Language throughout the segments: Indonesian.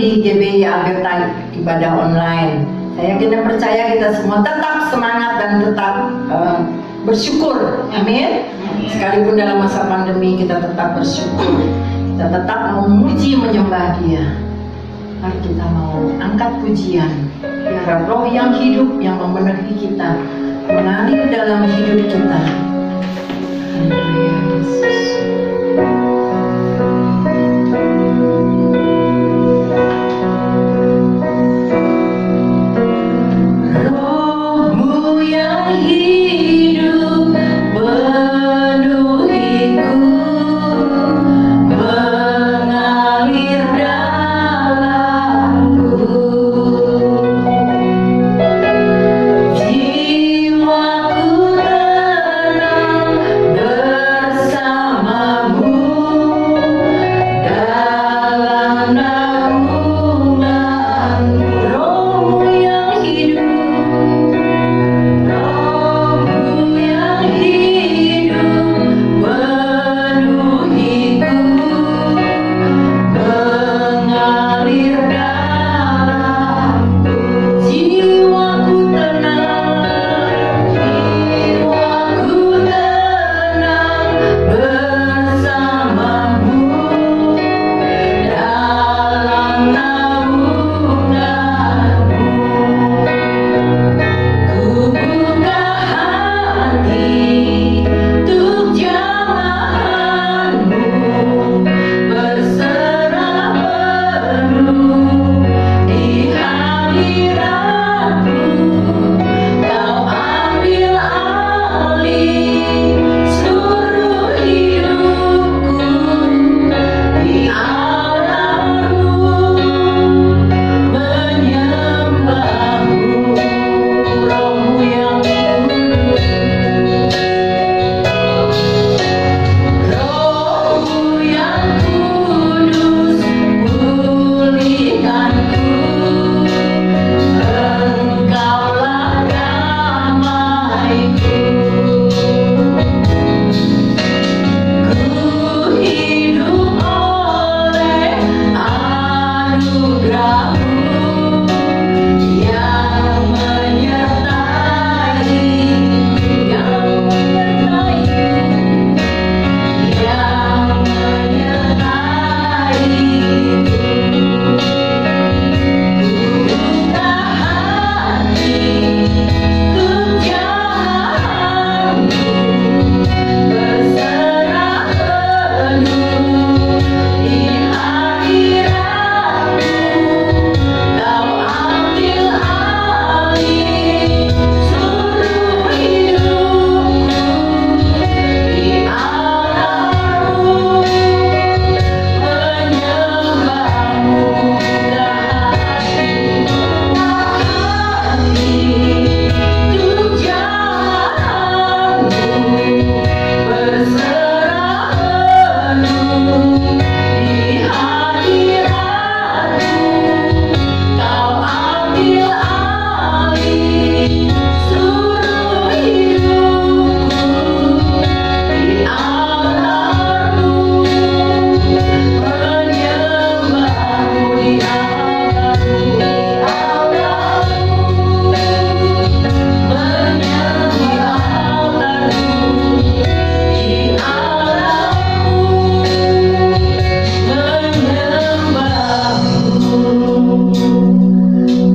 di GBI Alberta ibadah online. Saya yakin dan percaya kita semua tetap semangat dan tetap bersyukur, amin. Sekalipun dalam masa pandemi kita tetap bersyukur, kita tetap mau memuji menyembah Dia. Mari kita mau angkat pujian, biar roh yang hidup yang memenuhi kita mengalir dalam hidup kita. Haleluya Yesus. Rohmu yang hidup penuhiku, mengalir dalamku. Jiwaku tenang bersamamu dalam naunganmu. Rohmu yang hidup, rohmu yang hidup penuhiku, mengalir dalamku. Jiwaku tenang, jiwaku tenang bersamamu dalam naunganmu. Ku buka hati untuk jamahanmu, berserah penuh di hadiratmu. Kau ambil alih seluruh hidupku di alammu, menyembahmu. Rohmu yang kudus, rohmu yang kudus, pulihkanku. Engkaulah damaiku. Ku hidup oleh anugerah-Mu yang menyertai, yang menyertai-Ku. Buka hati untuk jamahanmu, berserah penuh di hadiratmu. Kau ambil alih seluruh hidupku di alammu, menyembahmu. Untuk jamahanmu, berserah penuh di hadiratmu. Kau ambil alih seluruh hidupku di alammu, menyembahmu di alammu,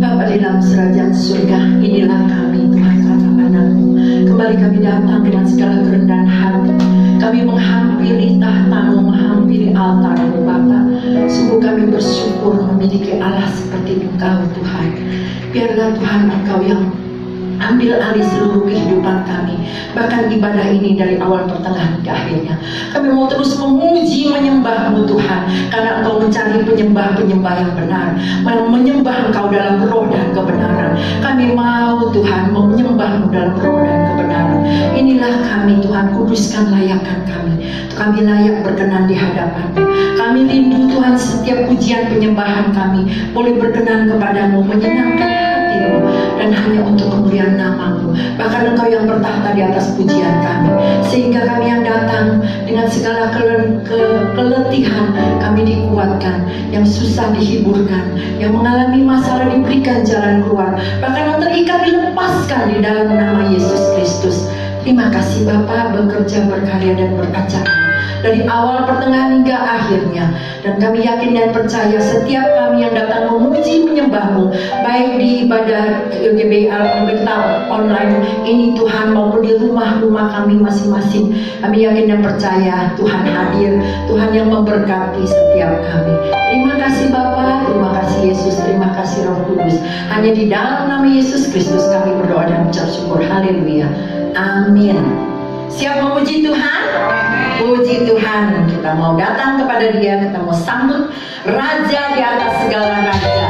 Bapa di dalam kerajaan surga, inilah kami Tuhan anak-anak-Mu. Kembali kami datang dengan segala kerendahan hati. Kami menghampiri tahta-Mu, menghampiri altar-Mu Bapa. Sungguh kami bersyukur memiliki Allah seperti Engkau Tuhan. Biarlah Tuhan Engkau yang ambil alih seluruh kehidupan kami, bahkan ibadah ini dari awal pertengahan ke akhirnya. Kami mau terus memuji menyembah-Mu Tuhan, karena Engkau mencari penyembah-penyembah yang benar, mau menyembah Engkau dalam roh dan kebenaran. Kami mau Tuhan menyembah-Mu dalam roh dan kebenaran. Inilah kami Tuhan, kuduskan layakkan kami. Kami layak berkenan di hadapan-Mu. Kami rindu Tuhan setiap pujian penyembahan kami boleh berkenan kepadamu, menyenangkan hati-Mu. dan hanya untuk kemuliaan nama-Mu. Bahkan Engkau yang bertahta di atas pujian kami, sehingga kami yang datang dengan segala keletihan kami dikuatkan, yang susah dihiburkan, yang mengalami masalah diberikan jalan keluar, bahkan yang terikat dilepaskan di dalam nama Yesus Kristus. Terima kasih Bapa, bekerja, berkarya dan beracara dari awal, pertengahan hingga akhirnya. Dan kami yakin dan percaya setiap kami yang datang memuji menyembah-Mu, baik di ibadah GBL Pemberitaan online ini Tuhan, maupun di rumah-rumah kami masing-masing, kami yakin dan percaya Tuhan hadir, Tuhan yang memberkati setiap kami. Terima kasih Bapa, terima kasih Yesus, terima kasih Roh Kudus. Hanya di dalam nama Yesus Kristus kami berdoa dan mengucap syukur. Haleluya, amin. Siap memuji Tuhan? Puji Tuhan. Kita mau datang kepada Dia, kita mau sambut Raja di atas segala raja.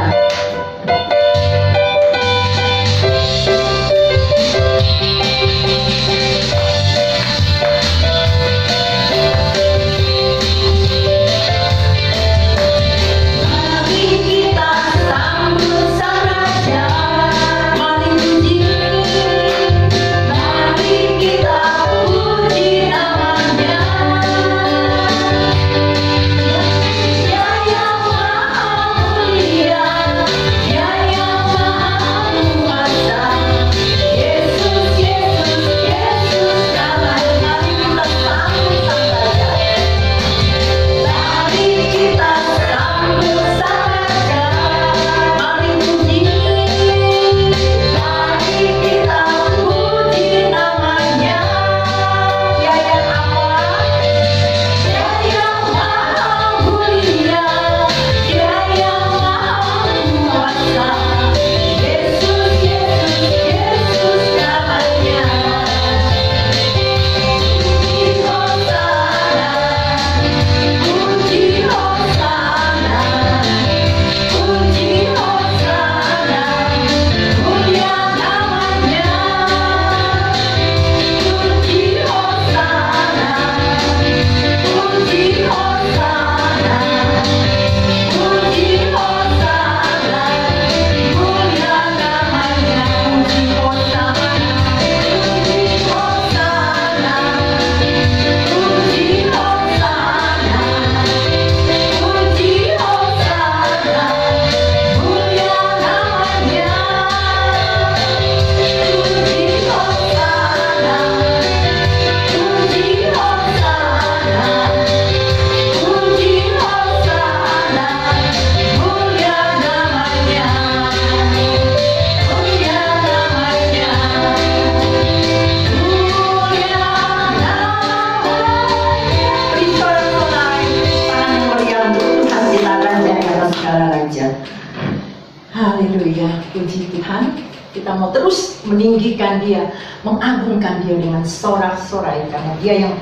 Kita mau terus meninggikan Dia, mengagungkan Dia dengan sorak-sorai, karena Dia yang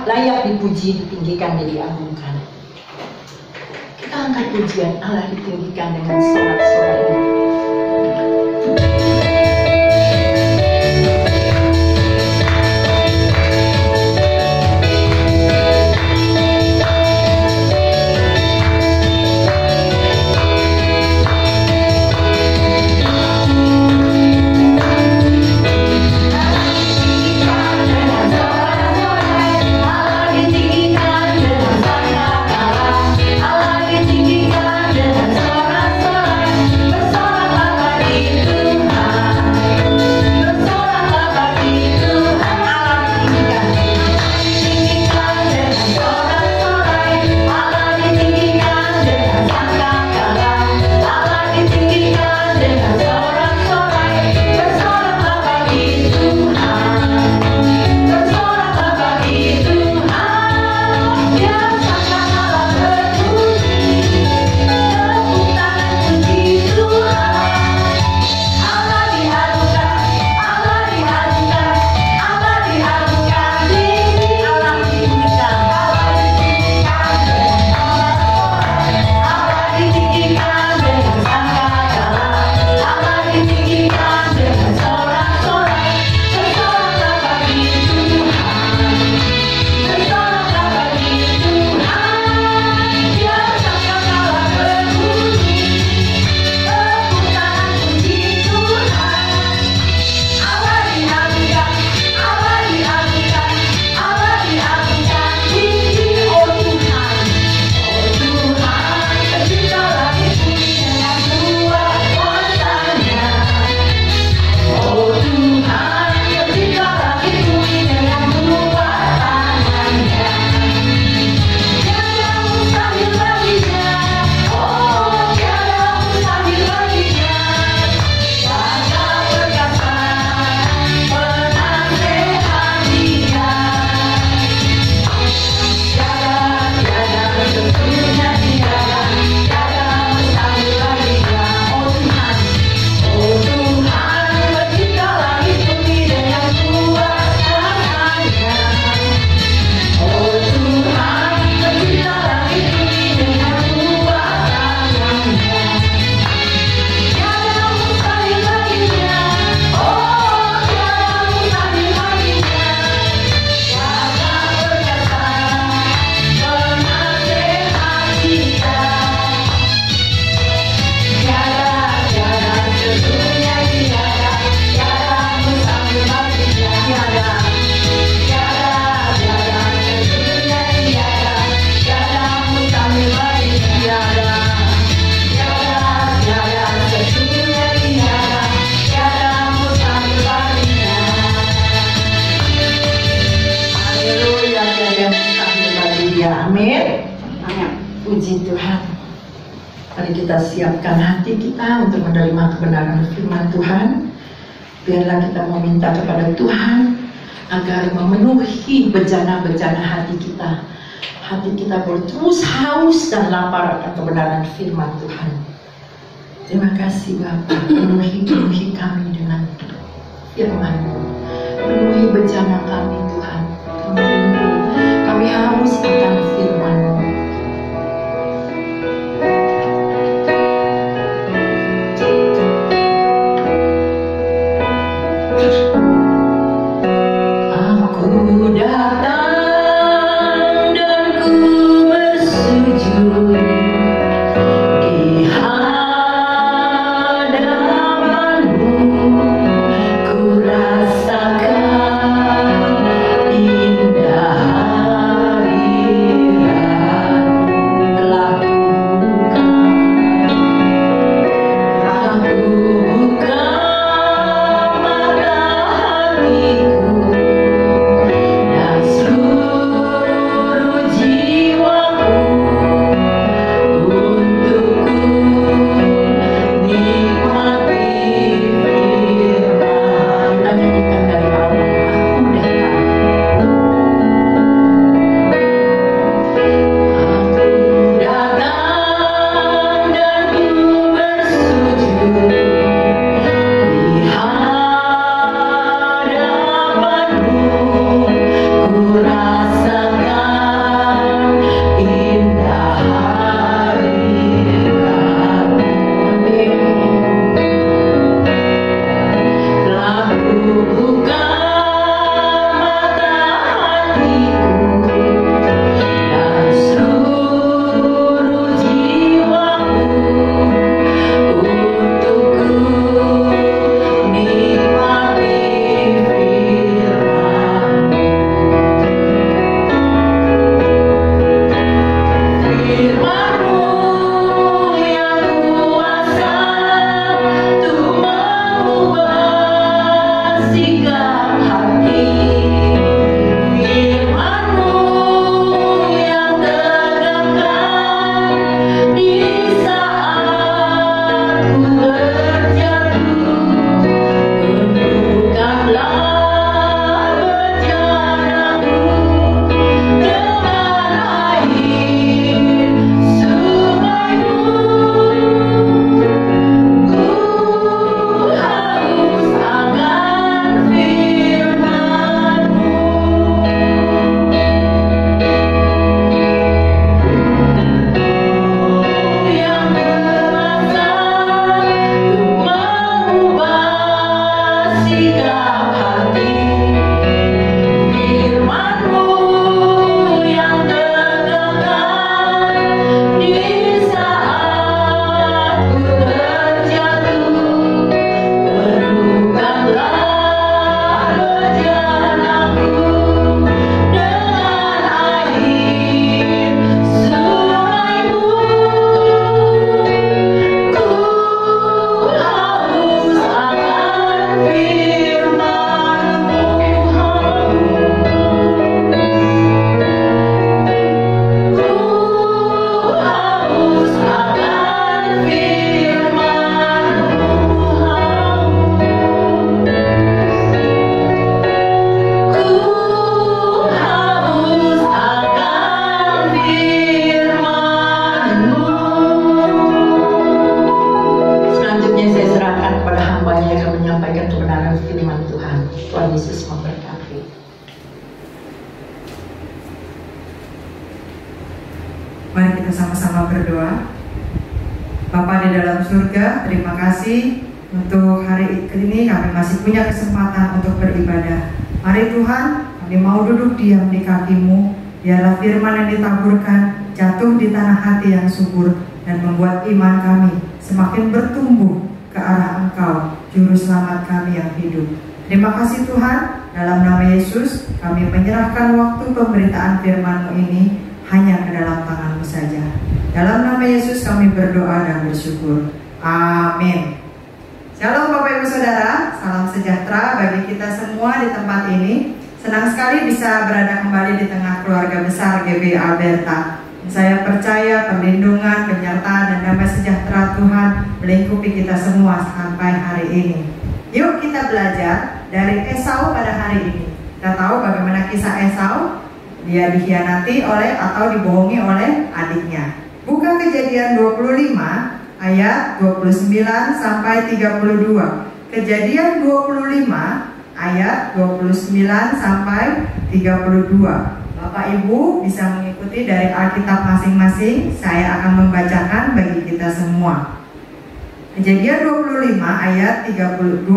layak dipuji, ditinggikan dan diagungkan. Kita angkat pujian Allah, ditinggikan dengan sorak-sorai. Bersama Puji Tuhan. Mari kita siapkan hati kita untuk menerima kebenaran firman Tuhan. Biarlah kita meminta kepada Tuhan agar memenuhi bejana-bejana hati kita. Hati kita boleh terus haus dan lapar akan kebenaran firman Tuhan. Terima kasih Bapa, penuhi kami dengan firman-Mu. Penuhi bejana kami Tuhan. Kami rindu, kami haus akan firman-Mu. Aku datang dan ku bersujud di hadapan-Mu. Ku rasakan indah hadirat telah aku buka mata hatiku dan seluruh jiwaku untukku nikmati firman. Kita nyanyikan dari awal. Aku datang dan ku bersujud di hadapan-Mu. Ku rasakan indah hadirat-Mu. Telah ku buka mata hatiku dan seluruh jiwaku untukku nikmati firman. Firman-Mu yang kuasa untuk mengubah sikap hati. Firman-Mu yang tegakkan di saat ku terjatuh. Penuhkanlah bejanaku dengan air sungai-Mu. Ku haus akan firman-Mu. Yang berkuasa untuk mengubah sikap hati. Firman-Mu yang tegakkan di saat ku terjatuh. Penuhkanlah bejanaku dengan air sungai-Mu. Ku haus akan firman-Mu. Ku haus akan firman-Mu. Ku haus akan firman-Mu. Selanjutnya saya serahkan kepada hamba-Nya yang akan menyampaikan kebenaran firman Tuhan. Tuhan Yesus memberkati. Mari kita sama-sama berdoa. Bapa di dalam surga, terima kasih untuk hari ini kami masih punya kesempatan untuk beribadah. Mari Tuhan, kami mau duduk diam di kaki-Mu. Biarlah firman yang ditaburkan jatuh di tanah hati yang subur dan membuat iman kami semakin bertumbuh ke arah Engkau, Juru Selamat kami yang hidup. Terima kasih Tuhan, dalam nama Yesus kami menyerahkan waktu pemberitaan firman-Mu ini hanya ke dalam tangan-Mu saja. Dalam nama Yesus kami berdoa dan bersyukur. Amin. Shalom Bapak Ibu Saudara, salam sejahtera bagi kita semua di tempat ini. Senang sekali bisa berada kembali di tengah keluarga besar GB Alberta. Saya percaya perlindungan, penyertaan, dan damai sejahtera Tuhan melingkupi kita semua sampai hari ini. Yuk kita belajar dari Esau pada hari ini. Kita tahu bagaimana kisah Esau. Dia dikhianati oleh atau dibohongi oleh adiknya. Buka Kejadian 25 ayat 29 sampai 32. Kejadian 25 ayat 29 sampai 32. Bapak Ibu bisa mengikuti dari Alkitab masing-masing. Saya akan membacakan bagi kita semua. Kejadian 25 ayat 29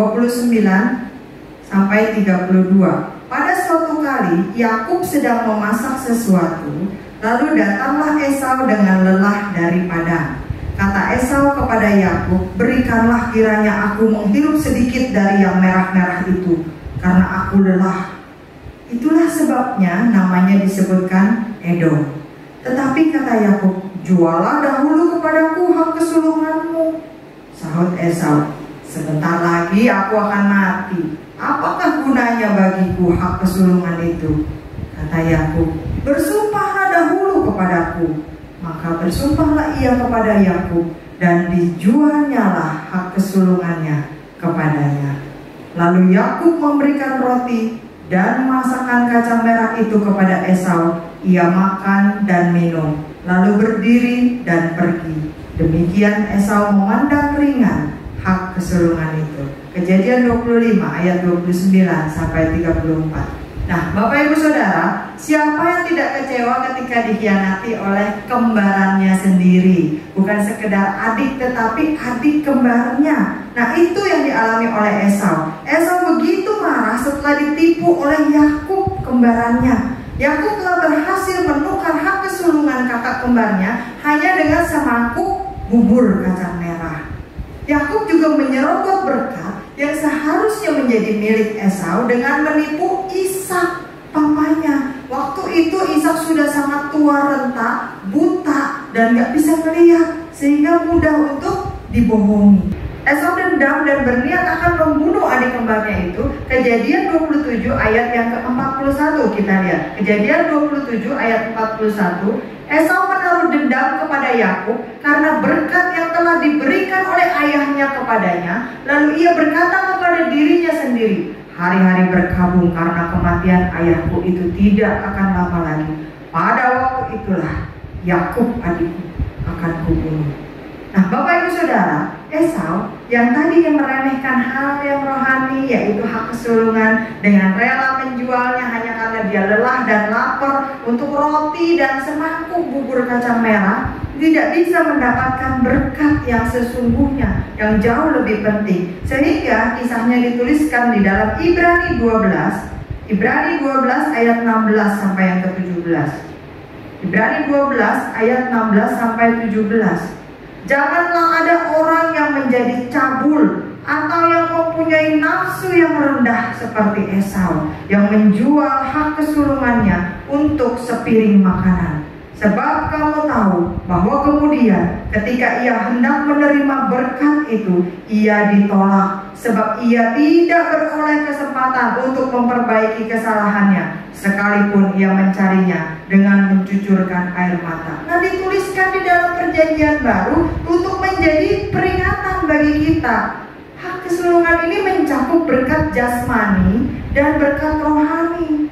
sampai 32. Pada suatu kali Yakub sedang memasak sesuatu, lalu datanglah Esau dengan lelah dari padang. Kata Esau kepada Yakub, "Berikanlah kiranya aku menghirup sedikit dari yang merah-merah itu, karena aku lelah." Itulah sebabnya namanya disebutkan Edom. Tetapi kata Yakub, "Jualah dahulu kepadaku hak kesulunganmu." Sahut Esau, "Sebentar lagi aku akan mati. Apakah gunanya bagiku hak kesulungan itu?" Kata Yakub, "Bersumpahlah dahulu kepadaku." Maka bersumpahlah ia kepada Yakub, dan dijualnyalah hak kesulungannya kepadanya. Lalu Yakub memberikan roti dan masakan kacang merah itu kepada Esau. Ia makan dan minum, lalu berdiri dan pergi. Demikian Esau memandang ringan hak kesulungan itu. Kejadian 25 ayat 29 sampai 34. Nah, Bapak Ibu Saudara, siapa yang tidak kecewa ketika dikhianati oleh kembarannya sendiri? Bukan sekedar adik, tetapi adik kembarnya. Nah, itu yang dialami oleh Esau. Esau begitu marah setelah ditipu oleh Yakub kembarannya. Yakub telah berhasil menukar hak kesulungan kakak kembarnya hanya dengan semangkuk bubur kacang merah. Yakub juga menyerobot berkat yang seharusnya menjadi milik Esau dengan menipu Ishak, papanya. Waktu itu Ishak sudah sangat tua renta, buta, dan gak bisa melihat, sehingga mudah untuk dibohongi. Esau dendam dan berniat akan membunuh adik kembarnya itu. Kejadian 27 ayat yang ke-41 kita lihat. Kejadian 27 ayat 41. Esau menaruh dendam kepada Yakub karena berkat yang telah diberikan oleh ayahnya kepadanya. Lalu ia berkata kepada dirinya sendiri, "Hari-hari berkabung karena kematian ayahku itu tidak akan lama lagi. Pada waktu itulah Yakub adikku akan kubunuh." Nah, Bapak Ibu Saudara, Esau yang tadinya meremehkan hal yang rohani, yaitu hak kesulungan, dengan rela menjualnya hanya karena dia lelah dan lapar untuk roti dan semangkuk bubur kacang merah, tidak bisa mendapatkan berkat yang sesungguhnya, yang jauh lebih penting. Sehingga kisahnya dituliskan di dalam Ibrani 12 ayat 16 sampai yang ke-17. Ibrani 12 ayat 16 sampai 17. Janganlah ada orang yang menjadi cabul atau yang mempunyai nafsu yang rendah seperti Esau, yang menjual hak kesulungannya untuk sepiring makanan. Sebab kamu tahu bahwa kemudian ketika ia hendak menerima berkat itu, ia ditolak, sebab ia tidak beroleh kesempatan untuk memperbaiki kesalahannya, sekalipun ia mencarinya dengan mencucurkan air mata. Nah, dituliskan di dalam perjanjian baru untuk menjadi peringatan bagi kita. Hak kesulungan ini mencakup berkat jasmani dan berkat rohani,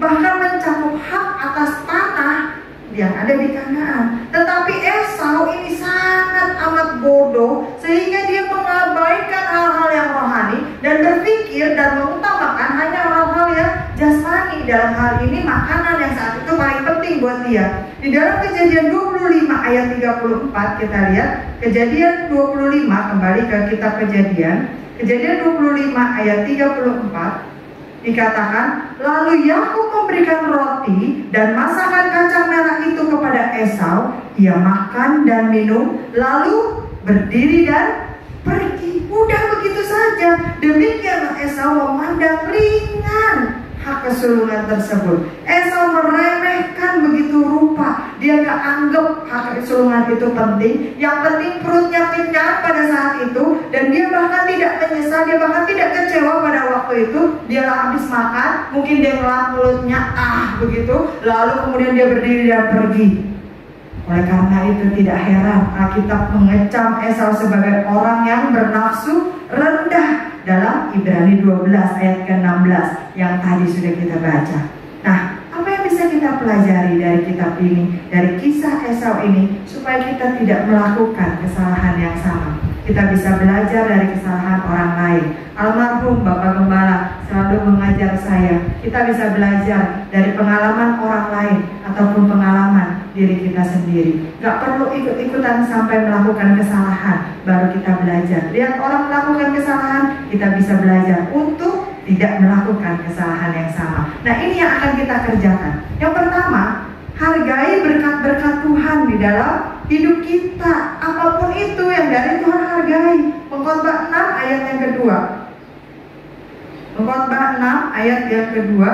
bahkan mencakup hak atas tanah yang ada di Kanaan. Tetapi Esau ini sangat amat bodoh, sehingga dia mengabaikan hal-hal yang rohani dan berpikir dan mengutamakan hanya hal-hal yang jasmani. Dalam hal ini makanan yang saat itu paling penting buat dia. Di dalam Kejadian 25 ayat 34 kita lihat. Kejadian 25, kembali ke kitab Kejadian. Kejadian 25 ayat 34 dikatakan, lalu Yakub memberikan roti dan masakan kacang merah itu kepada Esau. Ia makan dan minum, lalu berdiri dan pergi. Udah begitu saja. Demikianlah Esau memandang ringan hak kesulungan tersebut. Esau meremehkan begitu rupa. Dia gak anggap hak kesulungan itu penting. Yang penting perutnya kenyang pada saat itu, dan dia bahkan tidak menyesal. Dia bahkan tidak kecewa pada waktu itu. Dia habis makan, mungkin dia ngelap mulutnya begitu, lalu kemudian dia berdiri dan pergi. Oleh karena itu tidak heran Alkitab mengecam Esau sebagai orang yang bernafsu rendah dalam Ibrani 12 ayat ke-16 yang tadi sudah kita baca. Nah, apa yang bisa kita pelajari dari kitab ini, dari kisah Esau ini, supaya kita tidak melakukan kesalahan yang sama? Kita bisa belajar dari kesalahan orang lain. Almarhum Bapak Gembala selalu mengajar saya, kita bisa belajar dari pengalaman orang lain ataupun pengalaman diri kita sendiri. Gak perlu ikut-ikutan sampai melakukan kesalahan baru kita belajar. Lihat orang melakukan kesalahan, kita bisa belajar untuk tidak melakukan kesalahan yang sama. Nah, ini yang akan kita kerjakan. Yang pertama, hargai berkat-berkat Tuhan di dalam hidup kita. Apapun itu yang dari Tuhan, hargai. Pengkhotbah 6 ayat yang kedua. Pengkhotbah 6 ayat yang kedua.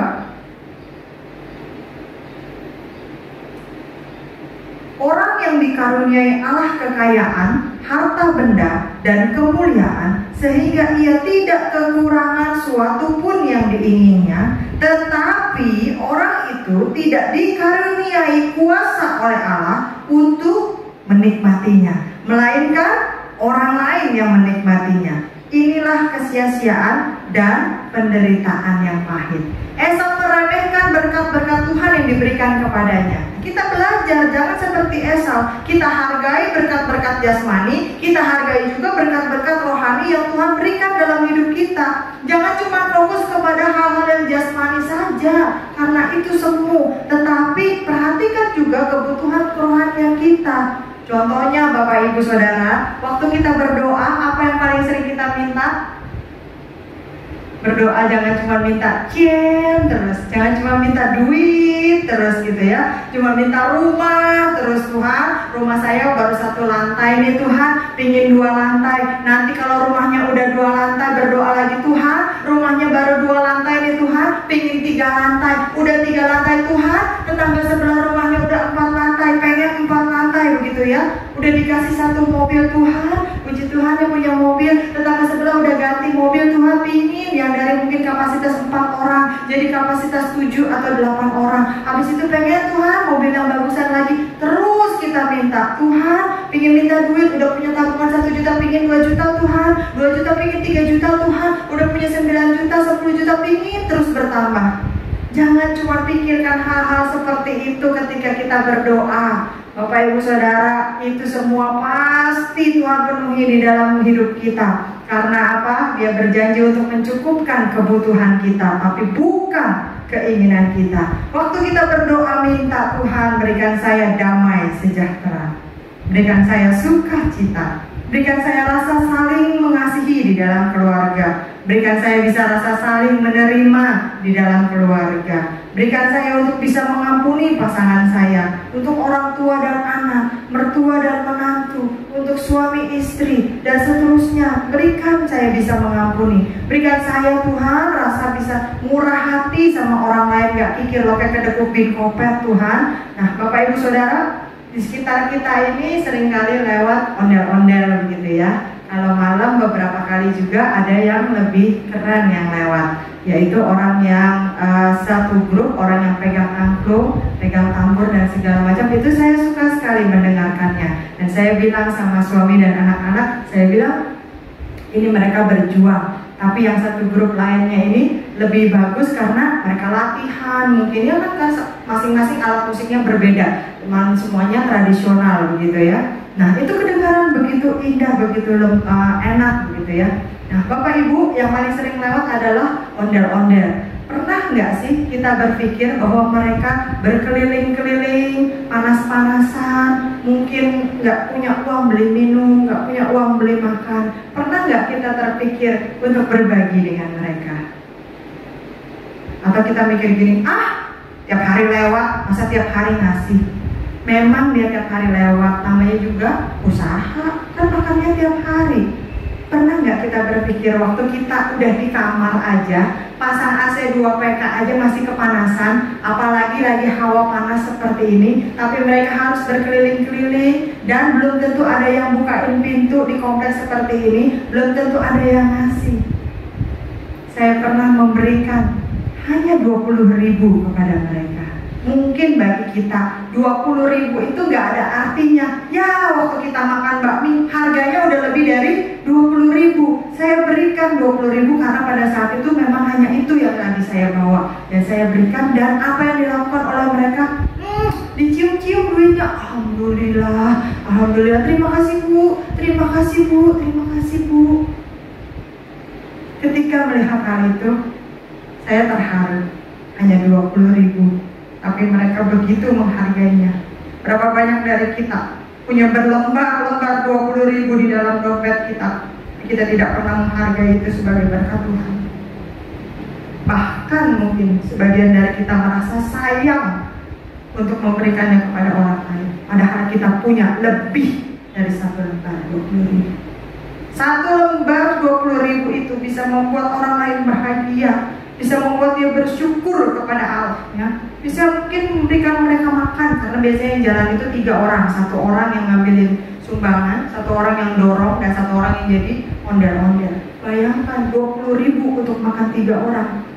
Orang yang dikaruniai Allah kekayaan, harta benda, dan kemuliaan, sehingga ia tidak kekurangan suatu pun yang diinginnya, tetapi orang itu tidak dikaruniai kuasa oleh Allah untuk menikmatinya, melainkan orang lain yang menikmatinya. Inilah kesia-siaan dan penderitaan yang pahit. Esau meremehkan berkat-berkat Tuhan yang diberikan kepadanya. Kita belajar jangan seperti Esau. Kita hargai berkat-berkat jasmani, kita hargai juga berkat-berkat rohani yang Tuhan berikan dalam hidup kita. Jangan cuma fokus kepada hal-hal yang jasmani saja, karena itu semu. Tetapi perhatikan juga kebutuhan kerohanian kita. Contohnya Bapak Ibu Saudara, waktu kita berdoa, apa yang paling sering kita minta? Berdoa jangan cuma minta terus, jangan cuma minta duit terus gitu ya, cuma minta rumah terus. Tuhan, rumah saya baru 1 lantai nih Tuhan, pingin 2 lantai. Nanti kalau rumahnya udah 2 lantai, berdoa lagi, Tuhan, rumahnya baru 2 lantai nih Tuhan, pingin 3 lantai. Udah 3 lantai Tuhan, tetangga sebelah rumahnya udah 4 lantai, pengen 4 lantai begitu ya. Udah dikasih 1 mobil Tuhan, puji Tuhan yang punya mobil, tetangga sebelah udah ganti mobil Tuhan, pingin yang dari mungkin kapasitas 4 orang jadi kapasitas 7 atau 8 orang. Habis itu pengen Tuhan mobil yang bagusan lagi. Terus kita minta, Tuhan, pingin minta duit, udah punya tabungan 1 juta, pingin 2 juta Tuhan, 2 juta pingin 3 juta Tuhan, udah punya 9 juta, 10 juta, pingin terus bertambah. Jangan cuma pikirkan hal-hal seperti itu ketika kita berdoa. Bapak Ibu Saudara, itu semua pasti Tuhan penuhi di dalam hidup kita. Karena apa? Dia berjanji untuk mencukupkan kebutuhan kita, tapi bukan keinginan kita. Waktu kita berdoa minta, Tuhan berikan saya damai sejahtera, berikan saya sukacita, berikan saya rasa saling mengasihi di dalam keluarga, berikan saya bisa rasa saling menerima di dalam keluarga, berikan saya untuk bisa mengampuni pasangan saya, untuk orang tua dan anak, mertua dan menantu, untuk suami istri dan seterusnya. Berikan saya bisa mengampuni, berikan saya Tuhan rasa bisa murah hati sama orang lain, gak kikir loket kedekuk bin kopet Tuhan. Nah Bapak Ibu Saudara, di sekitar kita ini seringkali lewat ondel-ondel gitu ya. Kalau malam beberapa kali juga ada yang lebih keren yang lewat, yaitu orang yang satu grup, orang yang pegang angklung, pegang tambur dan segala macam. Itu saya suka sekali mendengarkannya. Dan saya bilang sama suami dan anak-anak, saya bilang ini mereka berjuang. Tapi yang satu grup lainnya ini lebih bagus karena mereka latihan. Mungkin ya kan masing-masing alat musiknya berbeda, memang semuanya tradisional begitu ya. Nah itu kedengaran begitu indah, begitu enak begitu ya. Nah Bapak Ibu, yang paling sering lewat adalah ondel-ondel. Pernah nggak sih kita berpikir bahwa mereka berkeliling-keliling, panas-panasan, mungkin nggak punya uang beli minum, nggak punya uang beli makan. Pernah nggak kita terpikir untuk berbagi dengan mereka? Atau kita mikir gini, tiap hari lewat, masa tiap hari ngasih? Memang dia tiap hari lewat, namanya juga usaha, kan makannya tiap hari. Pernah nggak kita berpikir waktu kita udah di kamar aja, pasang AC 2 PK aja masih kepanasan, apalagi lagi hawa panas seperti ini, tapi mereka harus berkeliling-keliling dan belum tentu ada yang bukain pintu di kompleks seperti ini, belum tentu ada yang ngasih. Saya pernah memberikan hanya 20.000 kepada mereka. Mungkin bagi kita 20.000 itu nggak ada artinya. Ya, waktu kita makan bakmi harganya udah lebih dari 20.000. Saya berikan 20.000 karena pada saat itu memang hanya itu yang tadi saya bawa dan saya berikan. Dan apa yang dilakukan oleh mereka? Dicium-cium duitnya. Alhamdulillah, alhamdulillah. Terima kasih Bu, terima kasih Bu, terima kasih Bu. Ketika melihat hal itu, saya terharu. Hanya 20.000. Tapi mereka begitu menghargainya. Berapa banyak dari kita punya berlembar-lembar 20.000 di dalam dompet kita. Kita tidak pernah menghargai itu sebagai berkat Tuhan. Bahkan mungkin sebagian dari kita merasa sayang untuk memberikannya kepada orang lain. Padahal kita punya lebih dari satu lembar 20.000. Satu lembar 20.000 itu bisa membuat orang lain bahagia, bisa membuat dia bersyukur kepada Allah, ya. Bisa mungkin memberikan mereka makan, karena biasanya yang jalan itu 3 orang, 1 orang yang ngambilin sumbangan, 1 orang yang dorong, dan 1 orang yang jadi ondel-ondel. Bayangkan 20.000 untuk makan 3 orang.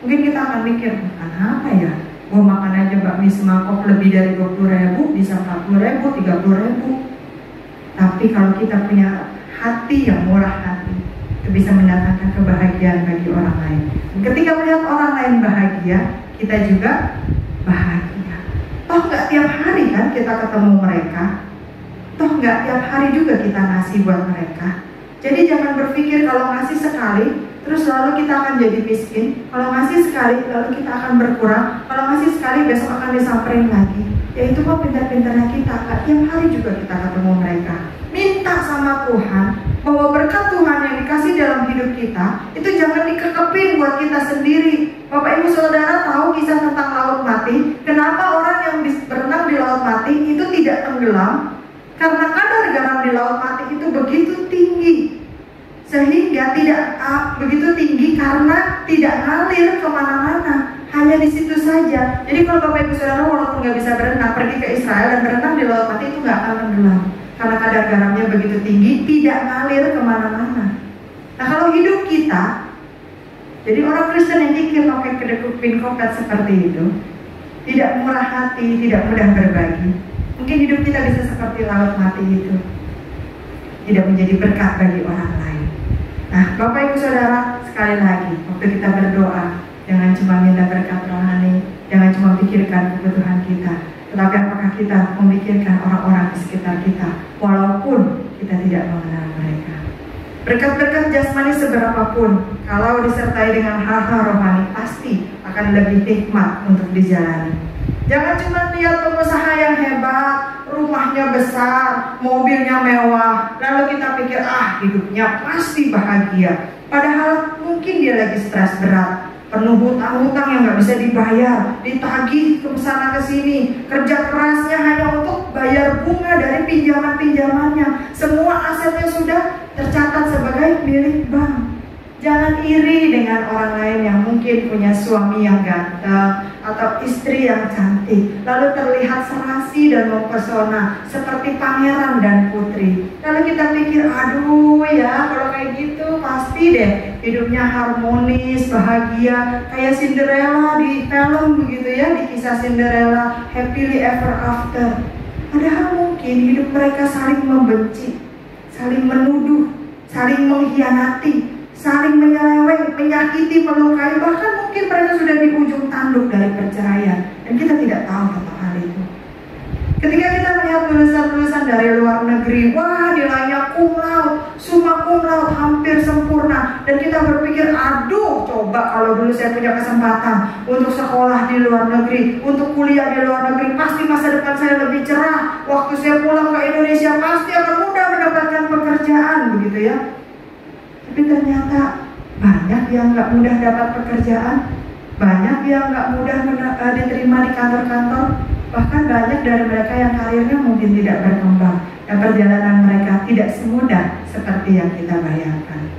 Mungkin kita akan mikir, makan apa ya? Gua makan aja bakmi semangkok lebih dari 20.000, bisa 40.000, 30.000. Tapi kalau kita punya hati yang murah hati, itu bisa mendatangkan kebahagiaan bagi orang lain. Dan ketika melihat orang lain bahagia, kita juga bahagia. Toh nggak tiap hari kan kita ketemu mereka, toh nggak tiap hari juga kita ngasih buat mereka. Jadi jangan berpikir kalau ngasih sekali, terus lalu kita akan jadi miskin. Kalau ngasih sekali, lalu kita akan berkurang. Kalau ngasih sekali, besok akan disamperin lagi. Ya itu kok pintar-pintarnya kita, nggak tiap hari juga kita ketemu mereka. Minta sama Tuhan bahwa berkat Tuhan yang dikasih dalam hidup kita itu jangan dikekepin buat kita sendiri. Bapak Ibu Saudara tahu kisah tentang laut mati? Kenapa orang yang berenang di laut mati itu tidak tenggelam? Karena kadar garam di laut mati itu begitu tinggi, sehingga tidak begitu tinggi karena tidak ngalir kemana-mana, hanya di situ saja. Jadi kalau Bapak Ibu Saudara walaupun nggak bisa berenang, pergi ke Israel dan berenang di laut mati itu nggak akan tenggelam. Karena kadar garamnya begitu tinggi, tidak ngalir kemana-mana. Nah kalau hidup kita, jadi orang Kristen yang kikir noket kedekupin kopet seperti itu, tidak murah hati, tidak mudah berbagi, mungkin hidup kita bisa seperti laut mati itu, tidak menjadi berkat bagi orang lain. Nah Bapak Ibu Saudara, sekali lagi, waktu kita berdoa, jangan cuma minta berkat rohani, jangan cuma pikirkan kebutuhan kita, tetapi apakah kita memikirkan orang-orang di sekitar kita, walaupun kita tidak mengenal mereka. Berkat-berkat jasmani seberapapun, kalau disertai dengan hal-hal rohani, pasti akan lebih nikmat untuk dijalani. Jangan cuma lihat pengusaha yang hebat, rumahnya besar, mobilnya mewah, lalu kita pikir, hidupnya pasti bahagia. Padahal mungkin dia lagi stres berat, penuh hutang-hutang yang nggak bisa dibayar, ditagih ke sana ke sini, kerja kerasnya hanya untuk bayar bunga dari pinjaman-pinjamannya. Semua asetnya sudah tercatat sebagai milik bank. Jangan iri dengan orang lain yang mungkin punya suami yang ganteng atau istri yang cantik, lalu terlihat serasi dan mempesona seperti pangeran dan putri. Lalu kita pikir, aduh ya kalau kayak gitu pasti deh hidupnya harmonis, bahagia, kayak Cinderella di film begitu ya, di kisah Cinderella, happily ever after. Padahal mungkin hidup mereka saling membenci, saling menuduh, saling mengkhianati, saling menyeleweng, menyakiti, melukai, bahkan mungkin mereka sudah di ujung tanduk dari perceraian, dan kita tidak tahu tentang hal itu. Ketika kita melihat tulisan-tulisan dari luar negeri, wah nilainya cum laude, summa cum laude, hampir sempurna, dan kita berpikir, aduh coba kalau dulu saya punya kesempatan untuk sekolah di luar negeri, untuk kuliah di luar negeri, pasti masa depan saya lebih cerah. Waktu saya pulang ke Indonesia pasti akan mudah mendapatkan pekerjaan, begitu ya. Tapi ternyata banyak yang nggak mudah dapat pekerjaan, banyak yang nggak mudah diterima di kantor-kantor, bahkan banyak dari mereka yang karirnya mungkin tidak berkembang dan perjalanan mereka tidak semudah seperti yang kita bayangkan.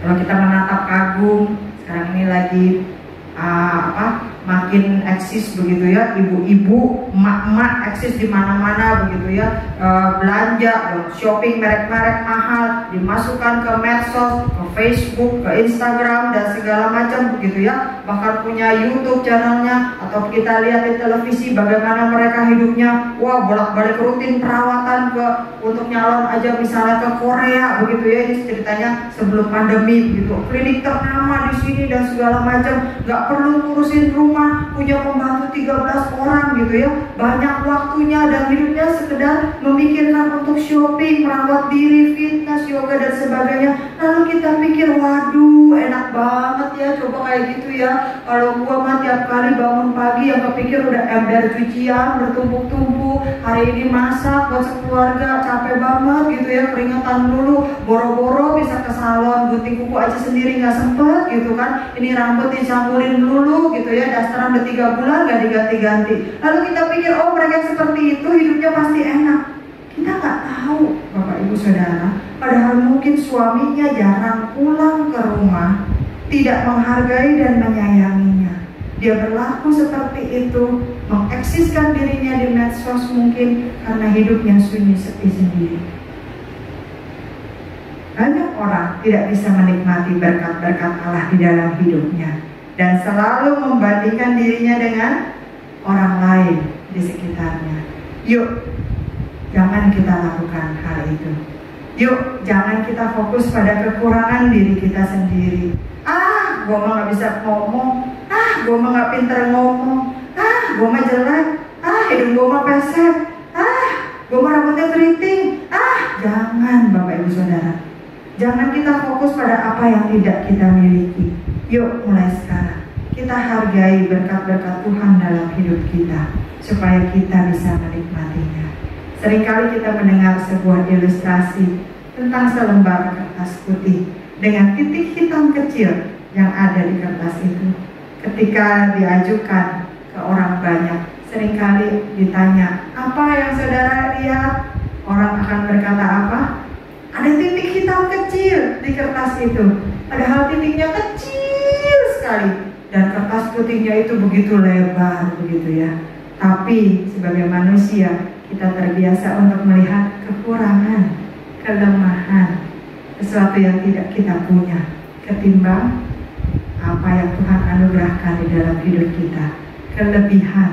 Kalau kita menatap kagum, sekarang ini lagi makin eksis begitu ya, ibu-ibu, emak-emak eksis di mana-mana begitu ya, belanja, shopping merek-merek mahal, dimasukkan ke medsos, ke Facebook, ke Instagram dan segala macam begitu ya. Bahkan punya YouTube channelnya, atau kita lihat di televisi bagaimana mereka hidupnya. Wah, bolak-balik rutin perawatan untuk nyalon aja misalnya ke Korea begitu ya. Ini ceritanya sebelum pandemi begitu. Klinik ternama di sini dan segala macam. Nggak perlu ngurusin rumah, punya pembantu 13 orang gitu ya. Banyak waktunya dan hidupnya sekedar memikirkan untuk shopping, merawat diri, fitness, yoga dan sebagainya. Lalu kita pikir, waduh enak banget ya coba kayak gitu ya. Kalau gua mah tiap kali bangun pagi yang kepikir udah ember cucian bertumpuk-tumpuk, hari ini masak buat sekeluarga, capek banget gitu ya, keringetan dulu, boro-boro bisa ke salon, gunting kuku aja sendiri nggak sempet gitu kan. Ini rambut dicampurin dulu gitu ya, dasaran udah 3 bulan gak diganti-ganti. Lalu kita pikir, oh mereka seperti itu hidupnya pasti enak. Kita nggak tahu Bapak Ibu Saudara, padahal mungkin suaminya jarang pulang ke rumah, tidak menghargai dan menyayanginya. Dia berlaku seperti itu, mengeksiskan dirinya di medsos mungkin karena hidupnya sunyi sepi sendiri. Banyak orang tidak bisa menikmati berkat-berkat Allah di dalam hidupnya dan selalu membandingkan dirinya dengan orang lain di sekitarnya. Yuk, jangan kita lakukan hal itu. Yuk, jangan kita fokus pada kekurangan diri kita sendiri. Gue mah gak bisa ngomong. Gue mah gak pinter ngomong. Gue mah jelek. Hidung gue mah pesek. Gue mah rambutnya keriting. Jangan Bapak Ibu Saudara. Jangan kita fokus pada apa yang tidak kita miliki. Yuk, mulai sekarang kita hargai berkat-berkat Tuhan dalam hidup kita, supaya kita bisa menikmatinya. Seringkali kita mendengar sebuah ilustrasi tentang selembar kertas putih dengan titik hitam kecil yang ada di kertas itu. Ketika diajukan ke orang banyak, seringkali ditanya, apa yang saudara lihat? Orang akan berkata apa? Ada titik hitam kecil di kertas itu. Padahal titiknya kecil sekali dan kertas putihnya itu begitu lebar begitu ya. Tapi sebagai manusia kita terbiasa untuk melihat kekurangan, kelemahan, sesuatu yang tidak kita punya, ketimbang apa yang Tuhan anugerahkan di dalam hidup kita, kelebihan,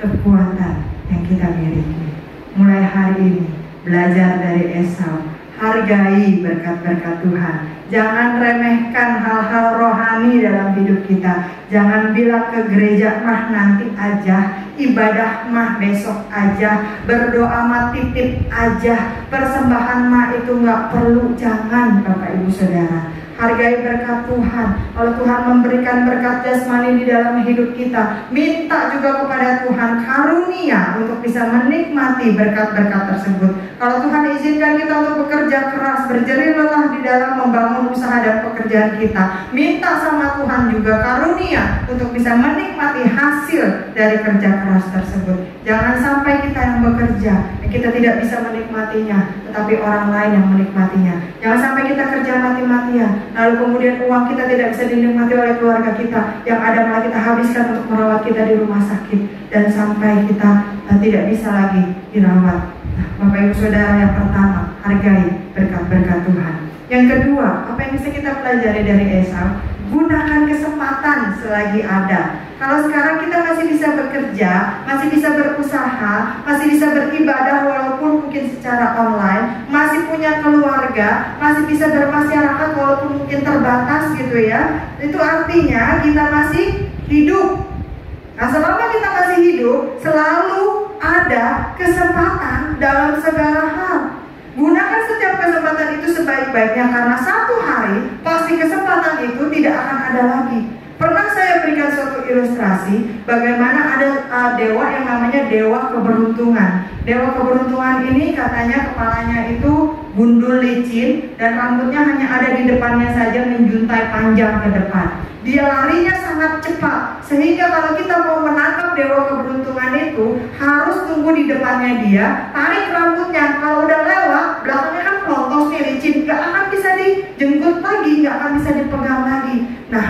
kekuatan yang kita miliki. Mulai hari ini belajar dari Esau, hargai berkat-berkat Tuhan. Jangan remehkan hal-hal rohani dalam hidup kita. Jangan bilang ke gereja mah nanti aja, ibadah mah besok aja, berdoa mah titip aja, persembahan mah itu nggak perlu. Jangan Bapak Ibu Saudara. Hargai berkat Tuhan. Kalau Tuhan memberikan berkat jasmani di dalam hidup kita, minta juga kepada Tuhan karunia untuk bisa menikmati berkat-berkat tersebut. Kalau Tuhan izinkan kita untuk bekerja keras, berjerih lelah di dalam membangun usaha dan pekerjaan kita, minta sama Tuhan juga karunia untuk bisa menikmati hasil dari kerja keras tersebut. Jangan sampai kita yang bekerja, kita tidak bisa menikmatinya, tetapi orang lain yang menikmatinya. Jangan sampai kita kerja mati-matian, lalu kemudian uang kita tidak bisa dinikmati oleh keluarga kita, yang ada malah kita habiskan untuk merawat kita di rumah sakit, dan sampai kita tidak bisa lagi dirawat. Nah, Bapak Ibu Saudara, yang pertama, hargai berkat-berkat Tuhan. Yang kedua, apa yang bisa kita pelajari dari Esau? Gunakan kesempatan selagi ada. Kalau sekarang kita masih bisa bekerja, masih bisa berusaha, masih bisa beribadah walaupun mungkin secara online, masih punya keluarga, masih bisa bermasyarakat walaupun mungkin terbatas gitu ya. Itu artinya kita masih hidup. Nah, selama kita masih hidup, selalu ada kesempatan dalam segala hal. Gunakan setiap kesempatan itu sebaik-baiknya, karena satu hari pasti kesempatan itu tidak akan ada lagi. Pernah saya berikan suatu ilustrasi bagaimana ada dewa yang namanya dewa keberuntungan. Dewa keberuntungan ini katanya kepalanya itu gundul licin dan rambutnya hanya ada di depannya saja, menjuntai panjang ke depan. Dia larinya sangat cepat, sehingga kalau kita mau menangkap dewa keberuntungan itu harus tunggu di depannya dia, tarik rambutnya. Kalau udah lewat, belakangnya kan pelontos nih, licin, gak akan bisa dijemput lagi, gak akan bisa dipegang lagi. Nah,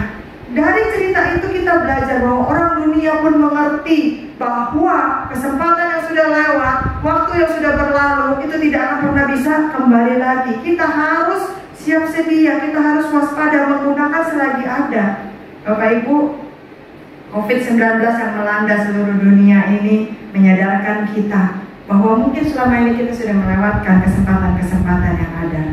dari cerita itu kita belajar bahwa orang dunia pun mengerti bahwa kesempatan yang sudah lewat, waktu yang sudah berlalu, itu tidak akan pernah bisa kembali lagi. Kita harus siap sedia, kita harus waspada menggunakan selagi ada. Bapak Ibu, COVID-19 yang melanda seluruh dunia ini menyadarkan kita bahwa mungkin selama ini kita sudah melewatkan kesempatan-kesempatan yang ada.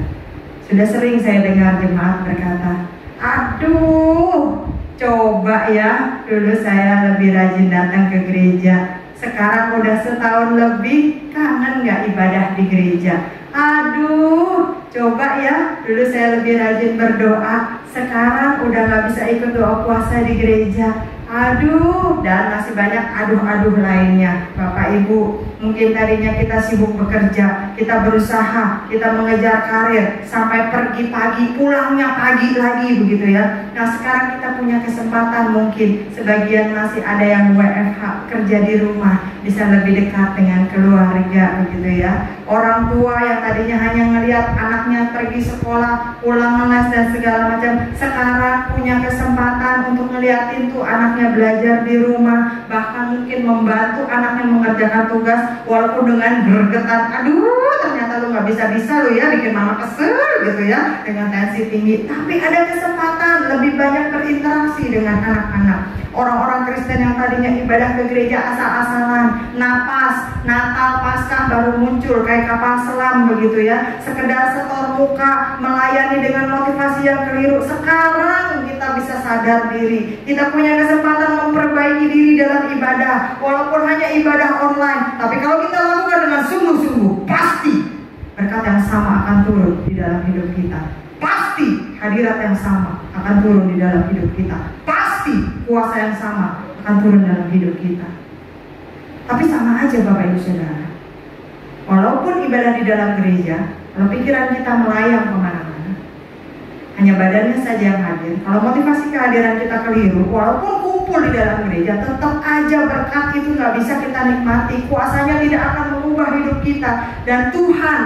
Sudah sering saya dengar jemaat berkata, aduh, coba ya, dulu saya lebih rajin datang ke gereja, sekarang udah setahun lebih, kangen gak ibadah di gereja? Aduh, coba ya, dulu saya lebih rajin berdoa, sekarang udah gak bisa ikut doa puasa di gereja. Aduh, dan masih banyak aduh-aduh lainnya. Bapak Ibu, mungkin tadinya kita sibuk bekerja, kita berusaha, kita mengejar karir, sampai pergi pagi, pulangnya pagi lagi begitu ya. Nah sekarang kita punya kesempatan, mungkin sebagian masih ada yang WFH, kerja di rumah, bisa lebih dekat dengan keluarga begitu ya. Orang tua yang tadinya hanya ngelihat anaknya pergi sekolah, pulang les dan segala macam, sekarang punya kesempatan untuk ngeliatin tuh anaknya belajar di rumah, bahkan mungkin membantu anaknya mengerjakan tugas walaupun dengan gergetan. Aduh, ternyata lu nggak bisa lu ya, bikin mama kesel gitu ya, dengan tensi tinggi. Tapi ada kesempatan lebih banyak berinteraksi dengan anak-anak. Orang-orang Kristen yang tadinya ibadah ke gereja asal-asalan, napas, Natal, Paskah baru muncul kayak kapal selam begitu ya, sekedar setor muka, melayani dengan motivasi yang keliru. Sekarang kita bisa sadar diri, kita punya kesempatan memperbaiki diri dalam ibadah, walaupun hanya ibadah online. Tapi kalau kita lakukan dengan sungguh-sungguh, pasti berkat yang sama akan turun di dalam hidup kita. Pasti hadirat yang sama akan turun di dalam hidup kita. Pasti kuasa yang sama akan turun dalam hidup kita. Tapi sama aja Bapak Ibu Saudara, walaupun ibadah di dalam gereja, kalau pikiran kita melayang kemana-mana, hanya badannya saja yang hadir. Kalau motivasi kehadiran kita keliru, walaupun kumpul di dalam gereja, tetap aja berkat itu nggak bisa kita nikmati. Kuasanya tidak akan mengubah hidup kita, dan Tuhan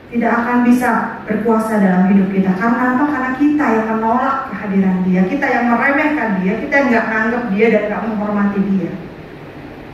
tidak akan bisa berkuasa dalam hidup kita. Karena apa? Karena kita yang menolak kehadiran Dia, kita yang meremehkan Dia, kita yang nggak menganggap Dia dan nggak menghormati Dia.